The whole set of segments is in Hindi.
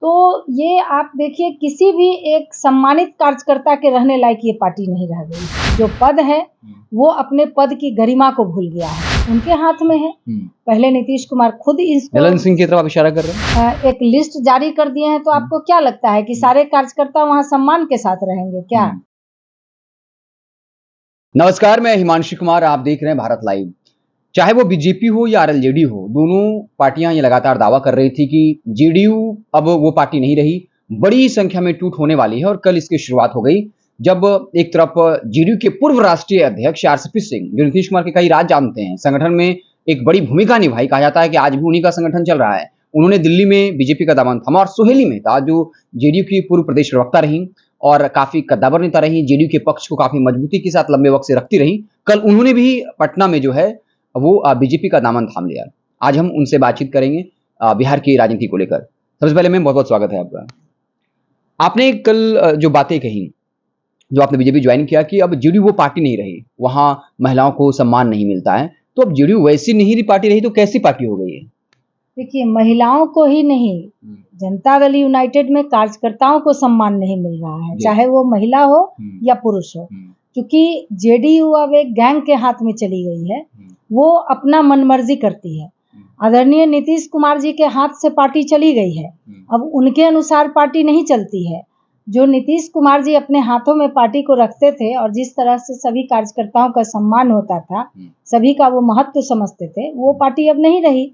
तो ये आप देखिए किसी भी एक सम्मानित कार्यकर्ता के रहने लायक ये पार्टी नहीं रह गई। जो पद है वो अपने पद की गरिमा को भूल गया है, उनके हाथ में है। पहले नीतीश कुमार खुद इसको ललन सिंह की तरफ आप इशारा कर रहे हैं, एक लिस्ट जारी कर दिए हैं। तो आपको क्या लगता है कि सारे कार्यकर्ता वहां सम्मान के साथ रहेंगे क्या? नमस्कार, मैं हिमांशु कुमार, आप देख रहे हैं भारत लाइव। चाहे वो बीजेपी हो या आरएलजेडी हो, दोनों पार्टियां ये लगातार दावा कर रही थी कि जेडीयू अब वो पार्टी नहीं रही, बड़ी संख्या में टूट होने वाली है। और कल इसकी शुरुआत हो गई जब एक तरफ जेडीयू के पूर्व राष्ट्रीय अध्यक्ष आरसीपी सिंह, जो नीतीश कुमार के कई राज जानते हैं, संगठन में एक बड़ी भूमिका निभाई, कहा जाता है कि आज भी उन्हीं का संगठन चल रहा है। उन्होंने दिल्ली में बीजेपी का दामन थामा और सोहेली मेहता, जो जेडीयू की पूर्व प्रदेश प्रवक्ता रही और काफी कद्दावर नेता रही, जेडीयू के पक्ष को काफी मजबूती के साथ लंबे वक्त से रखती रही, कल उन्होंने भी पटना में जो है वो बीजेपी का दामन थाम लिया। आज हम उनसे बातचीत करेंगे बिहार की राजनीति को लेकर। सबसे पहले मैं बहुत बहुत स्वागत है आपका। आपने कल जो बातें कही, जो आपने बीजेपी ज्वाइन किया कि अब जेडीयू वो पार्टी नहीं रही, वहां महिलाओं को सम्मान नहीं मिलता है, तो अब जेडीयू वैसी नहीं पार्टी रही तो कैसी पार्टी हो गई है? देखिए, महिलाओं को ही नहीं, जनता दल यूनाइटेड में कार्यकर्ताओं को सम्मान नहीं मिल रहा है, चाहे वो महिला हो या पुरुष हो। क्योंकि जेडीयू अब एक गैंग के हाथ में चली गई है, वो अपना मनमर्जी करती है। आदरणीय नीतीश कुमार जी के हाथ से पार्टी चली गई है, अब उनके अनुसार पार्टी नहीं चलती है। जो नीतीश कुमार जी अपने हाथों में पार्टी को रखते थे और जिस तरह से सभी कार्यकर्ताओं का सम्मान होता था, सभी का वो महत्व समझते थे, वो पार्टी अब नहीं रही।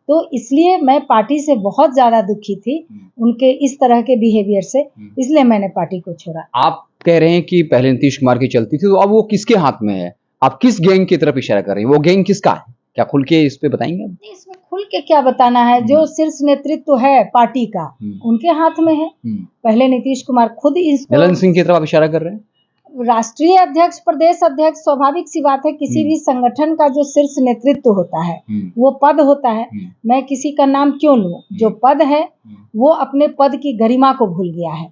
तो इसलिए मैं पार्टी से बहुत ज्यादा दुखी थी, उनके इस तरह के बिहेवियर से, इसलिए मैंने पार्टी को छोड़ा। आप कह रहे हैं कि पहले नीतीश कुमार की चलती थी, तो अब वो किसके हाथ में है? आप किस गैंग की तरफ इशारा कर रही हैं? वो गैंग किसका है? क्या खुल के इस पे बताएंगे? इसमें खुल के क्या बताना है, जो शीर्ष नेतृत्व है पार्टी का, उनके हाथ में है। पहले नीतीश कुमार खुद इसको ललन सिंह की तरफ आप इशारा कर रहे हैं, राष्ट्रीय अध्यक्ष, प्रदेश अध्यक्ष, स्वाभाविक सी बात है, किसी भी संगठन का जो शीर्ष नेतृत्व होता है वो पद होता है। मैं किसी का नाम क्यों लूं? जो पद है वो अपने पद की गरिमा को भूल गया है।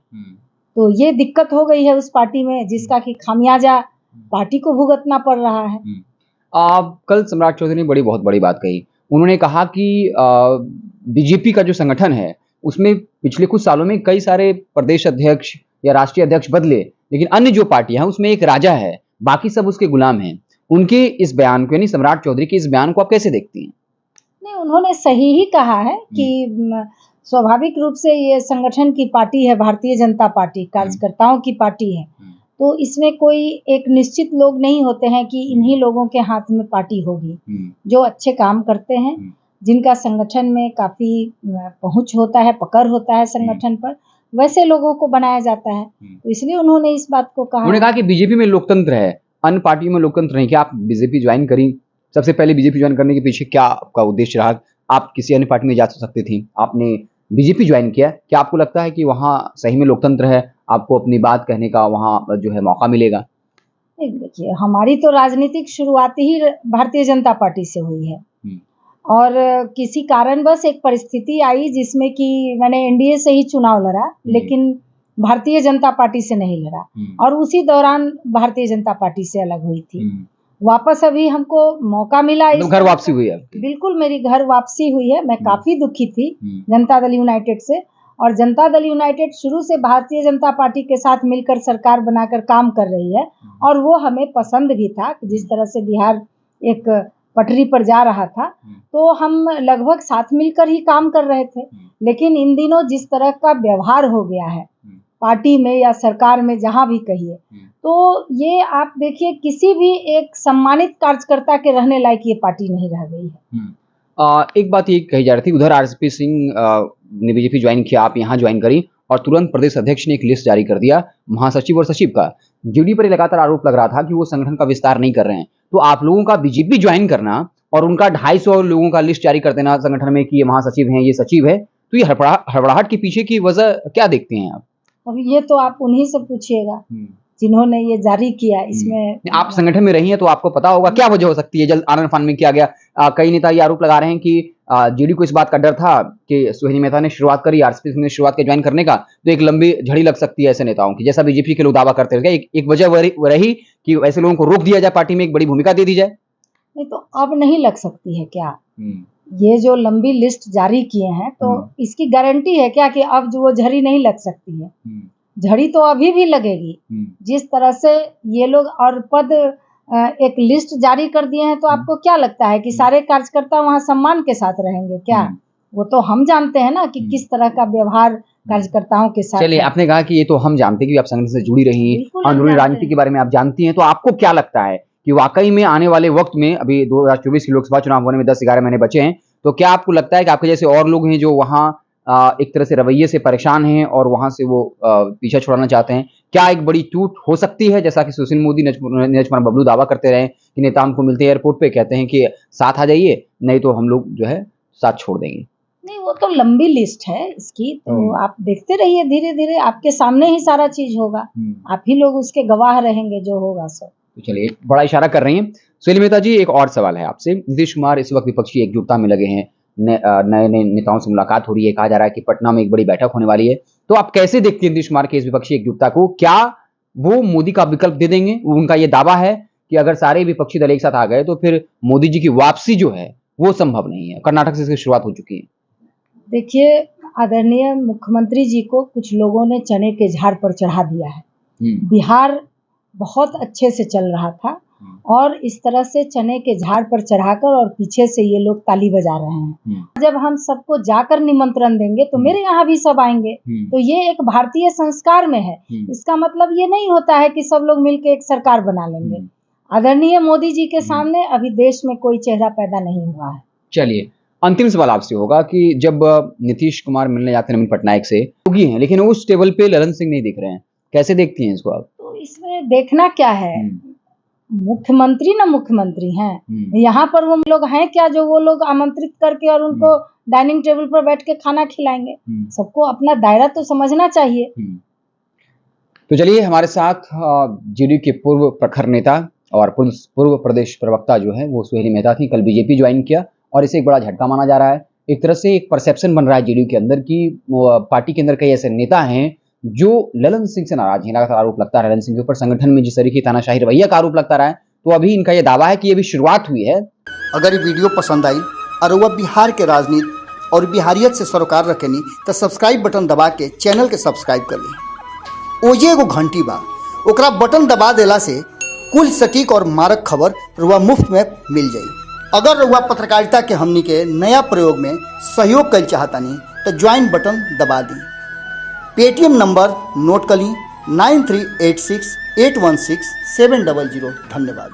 तो ये दिक्कत हो गई है उस पार्टी में, जिसका कि खामियाजा पार्टी को भुगतना पड़ रहा है। कल सम्राट चौधरी ने बहुत बड़ी बात कही। उन्होंने कहा कि बीजेपी का जो संगठन है उसमें पिछले कुछ सालों में कई सारे प्रदेश अध्यक्ष या राष्ट्रीय अध्यक्ष बदले, लेकिन अन्य जो पार्टियां हैं उसमें एक राजा है, बाकी सब उसके गुलाम हैं। उनके इस बयान को, यानी सम्राट चौधरी के इस बयान को आप कैसे देखती हैं? नहीं, उन्होंने सही ही कहा है कि स्वाभाविक रूप से ये संगठन की पार्टी है, भारतीय जनता पार्टी कार्यकर्ताओं की पार्टी है। तो इसमें कोई एक निश्चित लोग नहीं होते हैं कि इन्हीं लोगों के हाथ में पार्टी होगी। जो अच्छे काम करते हैं, जिनका संगठन में काफी पहुंच होता है, पकड़ होता है संगठन पर, वैसे लोगों को बनाया जाता है। तो इसलिए उन्होंने इस बात को कहा। उन्होंने कहा कि बीजेपी में लोकतंत्र है, अन्य पार्टियों में लोकतंत्र नहीं। क्या आप बीजेपी ज्वाइन करी? सबसे पहले बीजेपी ज्वाइन करने के पीछे क्या आपका उद्देश्य रहा? आप किसी अन्य पार्टी में जा सकती थी, आपने बीजेपी ज्वाइन किया। क्या आपको लगता है कि वहाँ सही में लोकतंत्र है, आपको अपनी बात कहने का वहाँ जो है मौका मिलेगा? देखिए, हमारी तो राजनीतिक शुरुआत ही भारतीय जनता पार्टी से हुई है और किसी कारणवश एक परिस्थिति आई जिसमें कि मैंने एनडीए से ही चुनाव लड़ा, लेकिन भारतीय जनता पार्टी से नहीं लड़ा और उसी दौरान भारतीय जनता पार्टी से अलग हुई थी। वापस अभी हमको मौका मिला, तो घर वापसी हुई है? बिल्कुल, मेरी घर वापसी हुई है। मैं काफी दुखी थी जनता दल यूनाइटेड से, और जनता दल यूनाइटेड शुरू से भारतीय जनता पार्टी के साथ मिलकर सरकार बनाकर काम कर रही है और वो हमें पसंद भी था। जिस तरह से बिहार एक पटरी पर जा रहा था, तो हम लगभग साथ मिलकर ही काम कर रहे थे। लेकिन इन दिनों जिस तरह का व्यवहार हो गया है पार्टी में या सरकार में, जहां भी कहिए, तो ये आप देखिए किसी भी एक सम्मानित कार्यकर्ता के रहने लायक ये पार्टी नहीं रह गई है। एक बात ये कही जा रही थी, उधर आरसीपी सिंह ने बीजेपी ज्वाइन किया, आप यहाँ ज्वाइन करी और तुरंत प्रदेश अध्यक्ष ने एक लिस्ट जारी कर दिया महासचिव और सचिव का। जेडीयू पर लगातार आरोप लग रहा था कि वो संगठन का विस्तार नहीं कर रहे हैं। तो आप लोगों का बीजेपी ज्वाइन करना और उनका 250 लोगों का लिस्ट जारी कर देना संगठन में कि ये महासचिव हैं, ये सचिव है, तो ये हड़बड़ाहट के पीछे की वजह क्या देखते हैं आप? अब ये तो आप उन्हीं से पूछिएगा जिन्होंने ये जारी किया। इसमें आप संगठन में रही हैं तो आपको पता होगा क्या वजह हो सकती है। जल्द आनन फान में किया गया, कई नेता ये आरोप लगा रहे हैं कि जेडीयू को इस बात का डर था कि सोहेली मेहता ने शुरुआत करी, आरसीपी सिंह ने शुरुआत की ज्वाइन करने का, तो एक लंबी झड़ी लग सकती है ऐसे नेताओं की, जैसा बीजेपी के लोग दावा करते थे। एक वजह रही कि ऐसे लोगों को रोक दिया जाए, पार्टी में एक बड़ी भूमिका दे दी जाए। नहीं तो अब नहीं लग सकती है क्या? ये जो लंबी लिस्ट जारी किए हैं तो इसकी गारंटी है क्या कि अब जो वो झड़ी नहीं लग सकती है? झड़ी तो अभी भी लगेगी। जिस तरह से ये लोग और पद एक लिस्ट जारी कर दिए हैं, तो आपको क्या लगता है कि सारे कार्यकर्ता वहाँ सम्मान के साथ रहेंगे क्या? वो तो हम जानते हैं ना कि किस तरह का व्यवहार कार्यकर्ताओं के साथ। चलिए, आपने कहा कि ये तो हम जानते हैं कि आप संगठन से जुड़ी रही हैं, अंदरूनी राजनीति के बारे में आप जानती हैं, तो आपको क्या लगता है कि वाकई में आने वाले वक्त में, अभी 2024 के लोकसभा चुनाव होने में 10-11 महीने बचे हैं, तो क्या आपको लगता है कि आपके जैसे और लोग हैं जो वहाँ एक तरह से रवैये से परेशान हैं और वहां से वो पीछा छुड़ाना चाहते हैं, क्या एक बड़ी टूट हो सकती है? जैसा कि सुशील मोदी, नीरज कुमार बबलू दावा करते रहे कि नेता हमको मिलते हैं एयरपोर्ट पे, कहते हैं कि साथ आ जाइए, नहीं तो हम लोग जो है साथ छोड़ देंगे। नहीं, वो तो लंबी लिस्ट है इसकी, तो आप देखते रहिए, धीरे धीरे आपके सामने ही सारा चीज होगा, आप ही लोग उसके गवाह रहेंगे जो होगा सब। तो चलिए, बड़ा इशारा कर रही हैं सुशील मेहता जी। एक और सवाल है आपसे। नीतीश कुमार इस वक्त विपक्षी एकजुटता में लगे हैं, नए नए नेताओं से मुलाकात हो रही है, कहा जा रहा है कि पटना में एक बड़ी बैठक होने वाली है, तो आप कैसे देखते हैं नीतीश कुमार के इस विपक्षी एकजुटता को? क्या वो मोदी का विकल्प दे देंगे? उनका ये दावा है कि अगर सारे विपक्षी दल एक साथ आ गए तो फिर मोदी जी की वापसी जो है वो संभव नहीं है। कर्नाटक से इसकी शुरुआत हो चुकी है। देखिए, आदरणीय मुख्यमंत्री जी को कुछ लोगों ने चने के झाड़ पर चढ़ा दिया है। बिहार बहुत अच्छे से चल रहा था और इस तरह से चने के झाड़ पर चढ़ाकर और पीछे से ये लोग ताली बजा रहे हैं। जब हम सबको जाकर निमंत्रण देंगे तो मेरे यहाँ भी सब आएंगे, तो ये एक भारतीय संस्कार में है। इसका मतलब ये नहीं होता है कि सब लोग मिलकर एक सरकार बना लेंगे। आदरणीय मोदी जी के सामने अभी देश में कोई चेहरा पैदा नहीं हुआ है। चलिए, अंतिम सवाल आपसे होगा कि जब नीतीश कुमार मिलने जाते हैं नवीन पटनायक से, योगी हैं, लेकिन उस टेबल पे ललन सिंह नहीं दिख रहे हैं, कैसे देखती हैं इसको आप? तो इसमें देखना क्या है, मुख्यमंत्री ना मुख्यमंत्री हैं, यहाँ पर वो लोग हैं क्या जो वो लोग आमंत्रित करके और उनको डाइनिंग टेबल पर बैठ के खाना खिलाएंगे? सबको अपना दायरा तो समझना चाहिए। तो चलिए, हमारे साथ जेडीयू के पूर्व प्रखर नेता और पूर्व प्रदेश प्रवक्ता जो है वो सुहेली मेहता थी। कल बीजेपी ज्वाइन किया और इसे एक बड़ा झटका माना जा रहा है। एक तरह से एक परसेप्शन बन रहा है जेडीयू के अंदर कि पार्टी के अंदर कई ऐसे नेता हैं जो ललन सिंह से नाराज हैं। लगातार आरोप लगता है ललन सिंह के ऊपर, संगठन में जिस तरीके तानाशाही रवैया का आरोप लगता रहा है, तो अभी इनका यह दावा है कि ये भी शुरुआत हुई है। अगर ये वीडियो पसंद आई और वह बिहार के राजनीति और बिहारियत से सरोकार रखेनी तो सब्सक्राइब बटन दबा के चैनल के सब्सक्राइब कर ली। ओजे एगो घंटी बा, ओकरा बटन दबा देला से कुल सटीक और मारक खबर रुआ मुफ्त में मिल जाई। अगर रुआ पत्रकारिता के हमनी के नया प्रयोग में सहयोग कर चाहतानी तो ज्वाइन बटन दबा दी। पेटीएम नंबर नोट कर ली 9386816700। धन्यवाद।